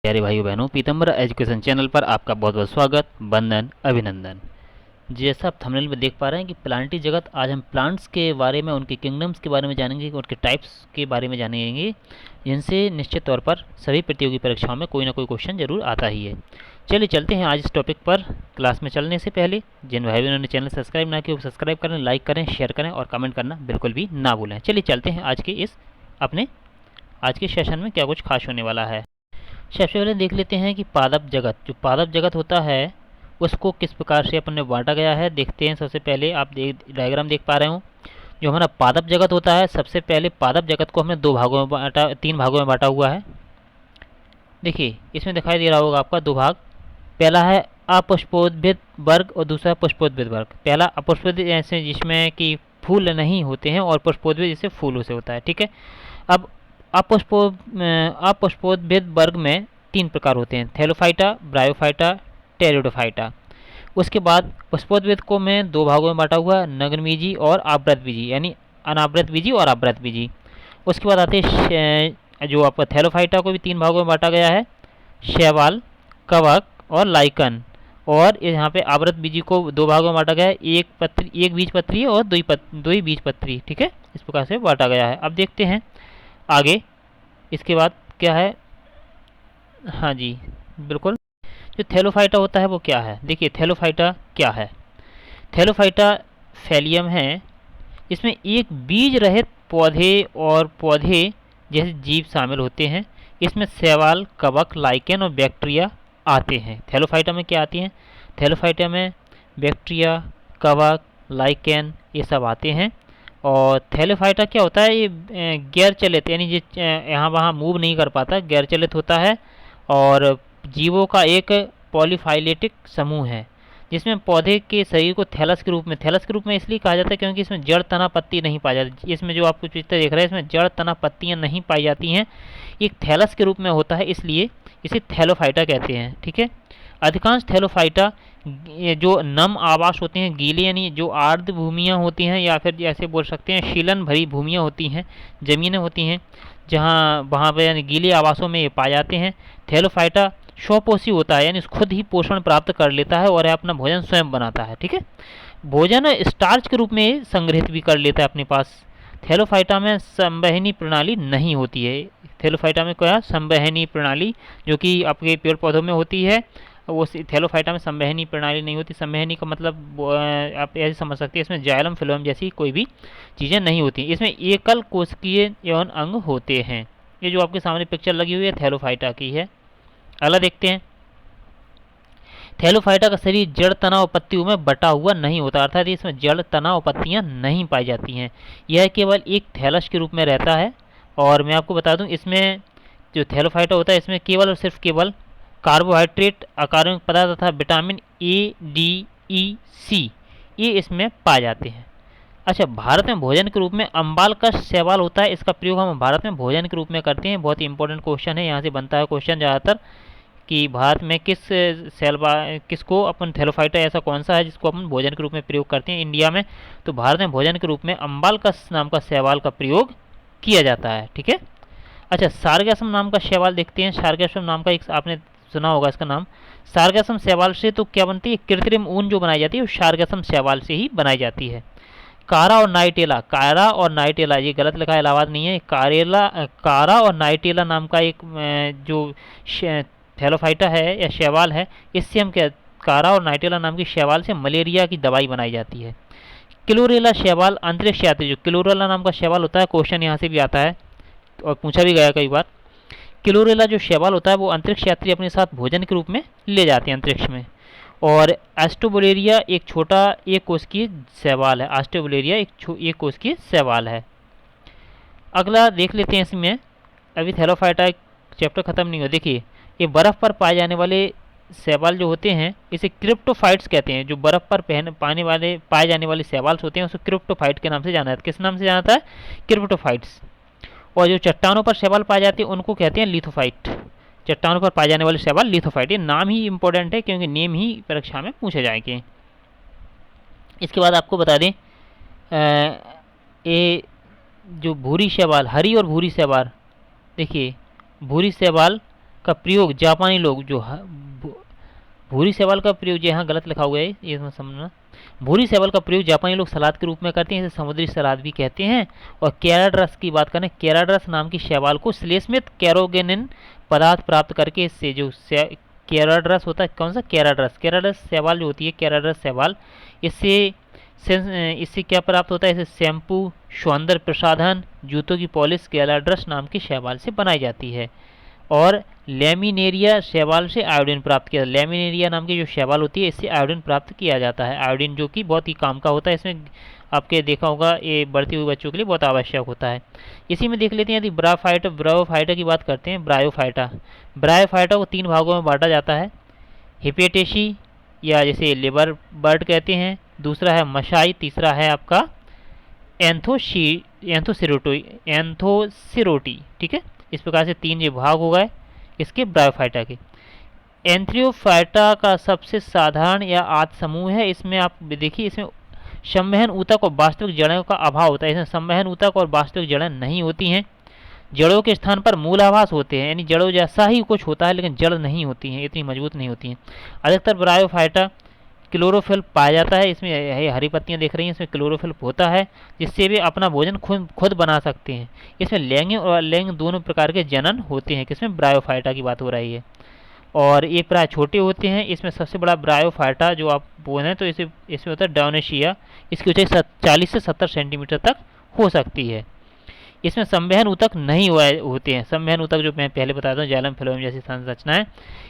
प्यारे भाइयों बहनों, पीतम्बर एजुकेशन चैनल पर आपका बहुत बहुत स्वागत, वंदन, अभिनंदन। जैसा आप थंबनेल में देख पा रहे हैं कि प्लांटी जगत, आज हम प्लांट्स के बारे में, उनके किंगडम्स के बारे में जानेंगे, उनके टाइप्स के बारे में जानेंगे, जिनसे निश्चित तौर पर सभी प्रतियोगी परीक्षाओं में कोई ना कोई क्वेश्चन जरूर आता ही है। चलिए चलते हैं आज इस टॉपिक पर। क्लास में चलने से पहले जिन भाई बहनों ने चैनल सब्सक्राइब ना किया वो सब्सक्राइब करें, लाइक करें, शेयर करें और कमेंट करना बिल्कुल भी ना भूलें। चलिए चलते हैं आज के सेशन में क्या कुछ खास होने वाला है। सबसे पहले देख लेते हैं कि पादप जगत, जो पादप जगत होता है उसको किस प्रकार से अपन ने बांटा गया है। देखते हैं। सबसे पहले आप डायग्राम देख पा रहे हो, जो हमारा पादप जगत होता है, सबसे पहले पादप जगत को हमने तीन भागों में बांटा हुआ है। देखिए इसमें दिखाई दे रहा होगा आपका दो भाग। पहला है अपुष्पोद्भिद वर्ग और दूसरा पुष्पोद्भिद वर्ग। पहला अपुष्पोद्भिद ऐसे जिसमें कि फूल नहीं होते हैं, और पुष्पोद्भिद जिससे फूलों से होता है। ठीक है। अब अपुष्पोद्भिद वर्ग में तीन प्रकार होते हैं: थैलोफाइटा, ब्रायोफाइटा, टेरिडोफाइटा। उसके बाद पुष्पोद्भिद को मैं दो भागों में बांटा हुआ है, नग्नबीजी और आवृतबीजी, यानी अनावृतबीजी और आवृतबीजी। उसके बाद आते हैं जो आपका थैलोफाइटा को भी तीन भागों में बांटा गया है, शैवाल, कवक और लाइकन। और यहाँ पे आवृतबीजी को दो भागों में बांटा गया है, एक बीजपत्री और दो बीजपत्री। ठीक है, इस प्रकार से बांटा गया है। अब देखते हैं आगे इसके बाद क्या है। हाँ जी, बिल्कुल। जो थैलोफाइटा होता है वो क्या है, देखिए थैलोफाइटा क्या है। थैलोफाइटा फैलियम है, इसमें एक बीज रहित पौधे और पौधे जैसे जीव शामिल होते हैं। इसमें शैवाल, कवक, लाइकेन और बैक्टीरिया आते हैं। थैलोफाइटा में क्या आती हैं? थैलोफाइटा में बैक्टीरिया, कवक, लाइकेन ये सब आते हैं। और थैलोफाइटा क्या होता है, ये गैर चलित, यानी ये यहाँ वहाँ मूव नहीं कर पाता, गैर चलित होता है। और जीवों का एक पॉलीफाइलेटिक समूह है, जिसमें पौधे के शरीर को थैलस के रूप में इसलिए कहा जाता है क्योंकि इसमें जड़, तना, पत्ती नहीं पाई जाती। इसमें जो आपको चित्र देख रहे हैं, इसमें जड़, तना, पत्तियाँ नहीं पाई जाती हैं। एक थैलस के रूप में होता है, इसलिए इसे थैलोफाइटा कहते हैं। ठीक है। अधिकांश थैलोफाइटा जो नम आवास होते हैं, गीले यानी जो आर्द्र भूमियाँ होती हैं, या फिर जैसे बोल सकते हैं शीलन भरी भूमियाँ होती हैं, ज़मीनें होती हैं, जहाँ वहाँ पर यानी गीले आवासों में ये पाए जाते हैं। थैलोफाइटा स्वपोषी होता है, यानी खुद ही पोषण प्राप्त कर लेता है और अपना भोजन स्वयं बनाता है। ठीक है। भोजन स्टार्च के रूप में संग्रहित भी कर लेता है अपने पास। थैलोफाइटा में संवहनी प्रणाली नहीं होती है। थैलोफाइटा में क्या, संवहनी प्रणाली, जो कि आपके पेड़ पौधों में होती है, वो थैलोफाइटा में संवहनी प्रणाली नहीं होती। संवहनी का मतलब आप ऐसे समझ सकते हैं, इसमें जाइलम फिलोम जैसी कोई भी चीज़ें नहीं होती। इसमें एकल कोशिकीय यौन अंग होते हैं। ये जो आपके सामने पिक्चर लगी हुई है थैलोफाइटा की है। अगला देखते हैं। थैलोफाइटा का शरीर जड़, तना और पत्तियों में बटा हुआ नहीं होता, अर्थात इसमें जड़, तना और पत्तियां नहीं पाई जाती हैं। यह केवल एक थैलस के रूप में रहता है। और मैं आपको बता दूं, इसमें जो थैलोफाइटा होता है, इसमें केवल और सिर्फ केवल कार्बोहाइड्रेट, अकार्बनिक पदार्थ तथा विटामिन ए, डी, ई, सी ये इसमें पाए जाते हैं। अच्छा, भारत में भोजन के रूप में अम्बाल का शैवाल होता है। इसका प्रयोग हम भारत में भोजन के रूप में करते हैं। बहुत ही इंपॉर्टेंट क्वेश्चन है, यहाँ से बनता है क्वेश्चन ज़्यादातर, कि भारत में किसको अपन थैलोफाइटा ऐसा कौन सा है जिसको अपन भोजन के रूप में प्रयोग करते हैं इंडिया में। तो भारत में भोजन के रूप में अम्बालकस नाम का शैवाल का प्रयोग किया जाता है। ठीक है। अच्छा, सारगैसम नाम का शैवाल देखते हैं। सारगैसम नाम का एक आपने सुना होगा इसका नाम। सारगैसम शैवाल से तो क्या बनती है, कृत्रिम ऊन जो बनाई जाती है वो सारगैसम शैवाल से ही बनाई जाती है। कारा और नाइटेला, ये गलत लिखा है, इलाहाबाद नहीं है, कारा और नाइटेला नाम का एक जो थैलोफाइटा है या शैवाल है, इससे हम क्या, कारा और नाइटेला नाम की शैवाल से मलेरिया की दवाई बनाई जाती है। क्लोरेला शैवाल अंतरिक्ष यात्री, जो क्लोरेला नाम का शैवाल होता है, क्वेश्चन यहाँ से भी आता है और पूछा भी गया कई बार। क्लोरेला जो शैवाल होता है वो अंतरिक्ष यात्री अपने साथ भोजन के रूप में ले जाते हैं अंतरिक्ष में। और एस्टोबुलेरिया एक छोटा एक कोशिकीय शैवाल है। एस्टोबुलेरिया एक कोशिकीय शैवाल है। अगला देख लेते हैं इसमें। अभी थैलोफाइटा चैप्टर खत्म नहीं हुआ। देखिए, ये बर्फ़ पर पाए जाने वाले शैवाल जो होते हैं, इसे क्रिप्टोफाइट्स कहते हैं। जो बर्फ़ पर पाए जाने वाले शैवाल होते हैं उसे क्रिप्टोफाइट के नाम से जाना जाता है। किस नाम से जाना जाता है? क्रिप्टोफाइट्स। और जो चट्टानों पर शैवाल पाए जाते हैं उनको कहते हैं लिथोफाइट। चट्टानों पर पाए जाने वाले शैवाल लिथोफाइट। ये नाम ही इंपॉर्टेंट है क्योंकि नेम ही परीक्षा में पूछे जाएंगे। इसके बाद आपको बता दें, ये जो भूरी शैवाल, हरी और भूरी शैवाल, देखिए भूरी शैवाल का प्रयोग जापानी लोग जो भूरी शैवाल का प्रयोग, जो यहाँ गलत लिखा हुआ है ये समझना, भूरी शैवाल का प्रयोग जापानी लोग सलाद के रूप में करते हैं, इसे समुद्री सलाद भी कहते हैं। और कैराड्रस की बात करें, कैराड्रस नाम की शैवाल को श्लेष्मित कैरोगेनिन पदार्थ प्राप्त करके इससे जो कैराड्रस होता है, कौन सा कैराड्रस, कैराड्रस शैवाल जो होती है, कैराड्रस शैवाल, इससे इससे क्या प्राप्त होता है, इसे शैम्पू, सौंदर्य प्रसाधन, जूतों की पॉलिश कैराड्रस नाम की शैवाल से बनाई जाती है। और लेमिनेरिया शैवाल से आयोडीन प्राप्त किया, लेमिनेरिया नाम की जो शैवाल होती है इससे आयोडीन प्राप्त किया जाता है, आयोडीन जो कि बहुत ही काम का होता है, इसमें आपके देखा होगा ये बढ़ती हुई बच्चों के लिए बहुत आवश्यक होता है। इसी में देख लेते हैं यदि ब्रायोफाइटा की बात करते हैं, ब्रायोफाइटा को 3 भागों में बांटा जाता है, हिपेटेसी या जैसे लिवर बर्ड कहते हैं, दूसरा है मशाई, तीसरा है आपका एंथोसिरोटी। ठीक है, इस प्रकार से 3 ये भाग हो गए इसके ब्रायोफाइटा के। एंथ्रियोफाइटा का सबसे साधारण या आद्य समूह है, इसमें आप देखिए इसमें संवहन ऊतक और वास्तविक जड़ों का अभाव होता है, इसमें संवहन ऊतक और वास्तविक जड़ें नहीं होती हैं, जड़ों के स्थान पर मूलाभास होते हैं, यानी जड़ों जैसा ही कुछ होता है लेकिन जड़ नहीं होती हैं, इतनी मजबूत नहीं होती हैं। अधिकतर ब्रायोफाइटा क्लोरोफिल पाया जाता है, इसमें ये हरी पत्तियां देख रही हैं, इसमें क्लोरोफिल होता है जिससे वे अपना भोजन खुद बना सकते हैं। इसमें लैंगिक और अलिंग दोनों प्रकार के जनन होते हैं, किसमें, ब्रायोफाइटा की बात हो रही है। और ये प्राय छोटे होते हैं, इसमें सबसे बड़ा ब्रायोफाइटा जो आप बोलें तो इसमें होता है डायोनेशिया, इसकी ऊंचाई 40 से 70 सेंटीमीटर तक हो सकती है। इसमें संवहन ऊतक नहीं होते हैं, संवहन ऊतक जो मैं पहले बताता हूँ जाइलम फिलोएम जैसी संरचना है,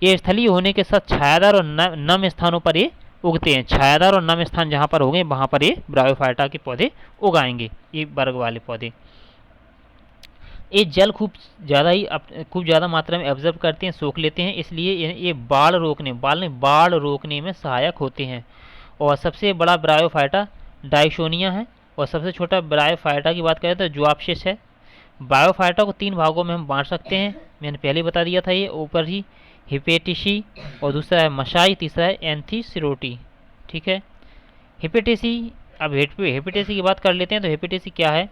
ये स्थलीय होने के साथ छायादार और नम स्थानों पर ये उगते हैं, छायादार और नम स्थान जहाँ पर होंगे वहाँ पर ये ब्रायोफाइटा के पौधे उगाएंगे, ये वर्ग वाले पौधे। ये जल खूब ज़्यादा मात्रा में एब्जर्व करते हैं, सोख लेते हैं, इसलिए ये बाढ़ रोकने में सहायक होते हैं। और सबसे बड़ा ब्रायोफाइटा डाइसोनिया है, और सबसे छोटा ब्रायोफाइटा की बात करें तो जुआप्सिस है। ब्रायोफाइटा को 3 भागों में हम बांट सकते हैं, मैंने पहले बता दिया था ये ऊपर ही, हिपेटेसी, और दूसरा है मशाई, तीसरा है एंथोसिरोटी। ठीक है, हिपेटेसी, अब हिपेटेसी की बात कर लेते हैं। तो हिपेटेसी क्या है,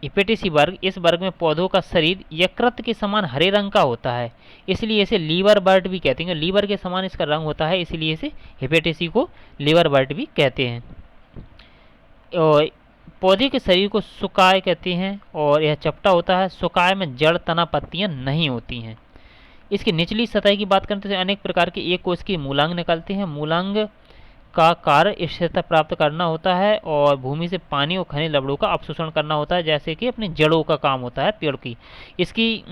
हिपेटेसी वर्ग, इस वर्ग में पौधों का शरीर यकृत के समान हरे रंग का होता है, इसलिए इसे लीवर बर्ड भी कहते हैं, लीवर के समान इसका रंग होता है, इसलिए इसे हिपेटेसी को लीवर बर्ड भी कहते हैं। और पौधे के शरीर को सुकाय कहते हैं, और यह चपटा होता है, सुकाय में जड़, तना, पत्तियां नहीं होती हैं। इसकी निचली सतह की बात करते हैं, अनेक प्रकार के एक कोश के मूलांग निकलते हैं, मूलांग का कार्य स्थिरता प्राप्त करना होता है और भूमि से पानी और खनिज लवणों का अपशोषण करना होता है, जैसे कि अपनी जड़ों का काम होता है पेड़ की। इसकी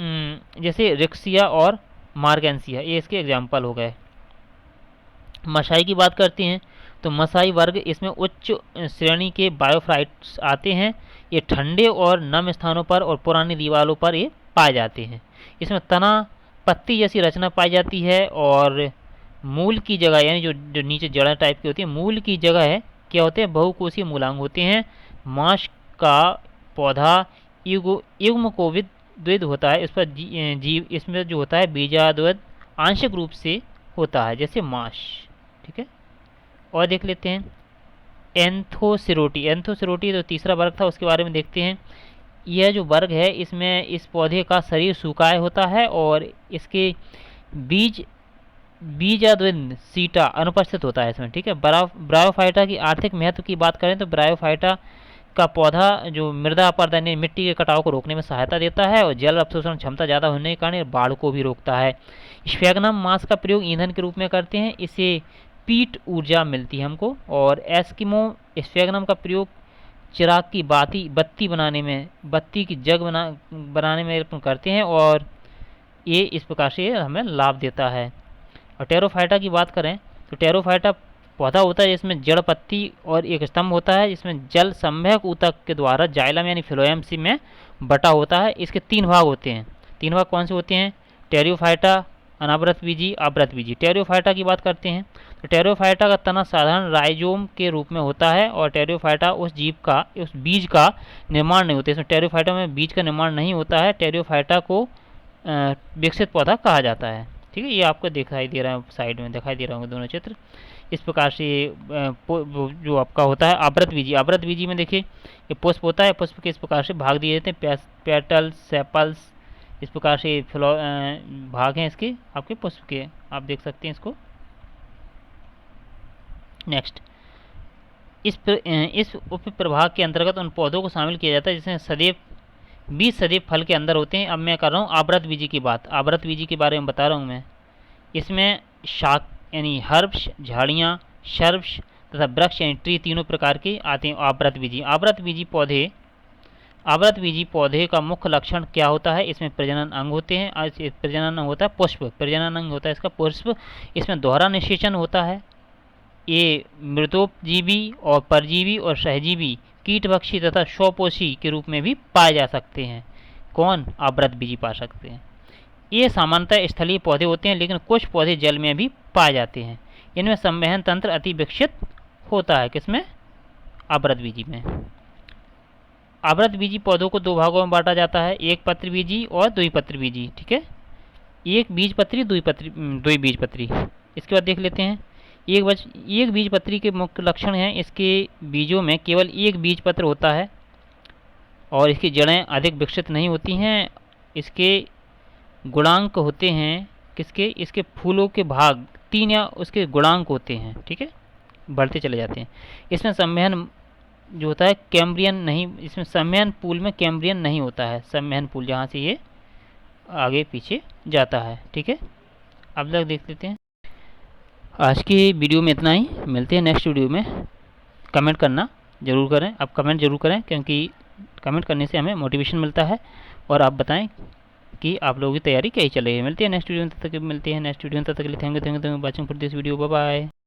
जैसे रिक्सिया और मार्गेंसिया, ये इसके एग्जाम्पल हो गए। मशाई की बात करते हैं तो मशाई वर्ग, इसमें उच्च श्रेणी के बायोफाइट्स आते हैं, ये ठंडे और नम स्थानों पर और पुरानी दीवारों पर ये पाए जाते हैं। इसमें तना, पत्ती जैसी रचना पाई जाती है, और मूल की जगह, यानी जो नीचे जड़ा टाइप की होती है, मूल की जगह है क्या होते हैं, बहुकोषीय मूलांग होते हैं। मांस का पौधा युग्म को द्विध होता है, इस पर जीव इसमें जो होता है बीजाद्वैध आंशिक रूप से होता है, जैसे मांस। ठीक है, और देख लेते हैं एंथोसिरोटी तो तीसरा वर्ग था, उसके बारे में देखते हैं। यह जो वर्ग है इसमें इस पौधे का शरीर सुकाय होता है और इसके बीजाद्वैध सीटा अनुपस्थित होता है इसमें। ठीक है, ब्रायोफाइटा की आर्थिक महत्व की बात करें तो ब्रायोफाइटा का पौधा जो मृदा अपरदन यानी मिट्टी के कटाव को रोकने में सहायता देता है, और जल अवशोषण क्षमता ज़्यादा होने के कारण बाढ़ को भी रोकता है। स्फेगनम मांस का प्रयोग ईंधन के रूप में करते हैं, इससे पीट ऊर्जा मिलती है हमको। और एस्किमो स्फेगनम का प्रयोग चिराग की बत्ती बनाने में, बत्ती की जग बनाने में करते हैं, और ये इस प्रकार से हमें लाभ देता है। और टेरोफाइटा की बात करें तो टेरोफाइटा पौधा होता है जिसमें जड़, पत्ती और एक स्तंभ होता है, जिसमें जल संवहक ऊतक के द्वारा जाइलम यानी फिलोएम में बटा होता है। इसके 3 भाग होते हैं। 3 भाग कौन से होते हैं, टेरियोफाइटा, अनावृतबीजी, आवृतबीजी। टेरियोफाइटा की बात करते हैं तो टेरियोफाइटा का तना साधारण राइजोम के रूप में होता है, और टेरियोफाइटा उस बीज का निर्माण नहीं होता, इसमें टेरियोफाइटा में बीज का निर्माण नहीं होता है। टेरियोफाइटा को विकसित पौधा कहा जाता है। ठीक है, ये आपको दिखाई दे रहा है, साइड में दिखाई दे रहा होंगे दोनों चित्र। इस प्रकार से जो आपका होता है आवृत बीजी में देखिए ये पुष्प होता है, पुष्प के इस प्रकार से भाग दिए जाते हैं, पेटल्स, सेपल्स, इस प्रकार से भाग हैं इसके आपके पुष्प के, आप देख सकते हैं इसको। नेक्स्ट, इस उप प्रभाग के अंतर्गत उन पौधों को शामिल किया जाता है जिसमें सदैव 20 सदैव फल के अंदर होते हैं। अब मैं कर रहा हूँ आवृत बीजी की बात, आवृत बीजी के बारे में बता रहा हूँ मैं। इसमें शाक यानी हर्ब्स, झाड़ियाँ, शर्ब्स तथा वृक्ष यानी ट्री तीनों प्रकार के आते हैं आवृत बीजी। आवृत बीजी पौधे का मुख्य लक्षण क्या होता है? इसमें प्रजनन अंग होते हैं, प्रजनन अंग होता है पुष्प, प्रजनन अंग होता है इसका पुष्प। इसमें दोहरा निषेचन होता है। ये मृतोपजीवी और परजीवी और सहजीवी कीटभक्षी तथा स्वपोषी के रूप में भी पाए जा सकते हैं। कौन? आवृत बीजी पा सकते हैं। ये सामान्यतः स्थलीय पौधे होते हैं, लेकिन कुछ पौधे जल में भी पाए जाते हैं। इनमें संवहन तंत्र अति विकसित होता है। किसमें? आवृत बीजी में। आवृत बीजी पौधों को दो भागों में बांटा जाता है, एक पत्र बीजी और द्विपत्र बीजी। ठीक है, एक बीजपत्री, द्विबीजपत्री। इसके बाद देख लेते हैं एक बीजपत्री के मुख्य लक्षण हैं। इसके बीजों में केवल एक बीजपत्र होता है और इसकी जड़ें अधिक विकसित नहीं होती हैं। इसके गुणांक होते हैं किसके? इसके फूलों के भाग 3 या उसके गुणांक होते हैं। ठीक है, बढ़ते चले जाते हैं। इसमें संवहन जो होता है कैम्ब्रियन नहीं, इसमें संवहन पूल में कैम्ब्रियन नहीं होता है। संवहन पूल जहाँ से ये आगे पीछे जाता है। ठीक है, अब तक देख लेते हैं। आज की वीडियो में इतना ही, मिलते हैं नेक्स्ट वीडियो में। कमेंट करना ज़रूर करें, आप कमेंट ज़रूर करें क्योंकि कमेंट करने से हमें मोटिवेशन मिलता है। और आप बताएं कि आप लोगों की तैयारी कैसी चल रही है। मिलते हैं नेक्स्ट वीडियो में, तब तक मिलते हैं नेक्स्ट वीडियो में। तब तक के लिए thank you watching for this video. Bye bye.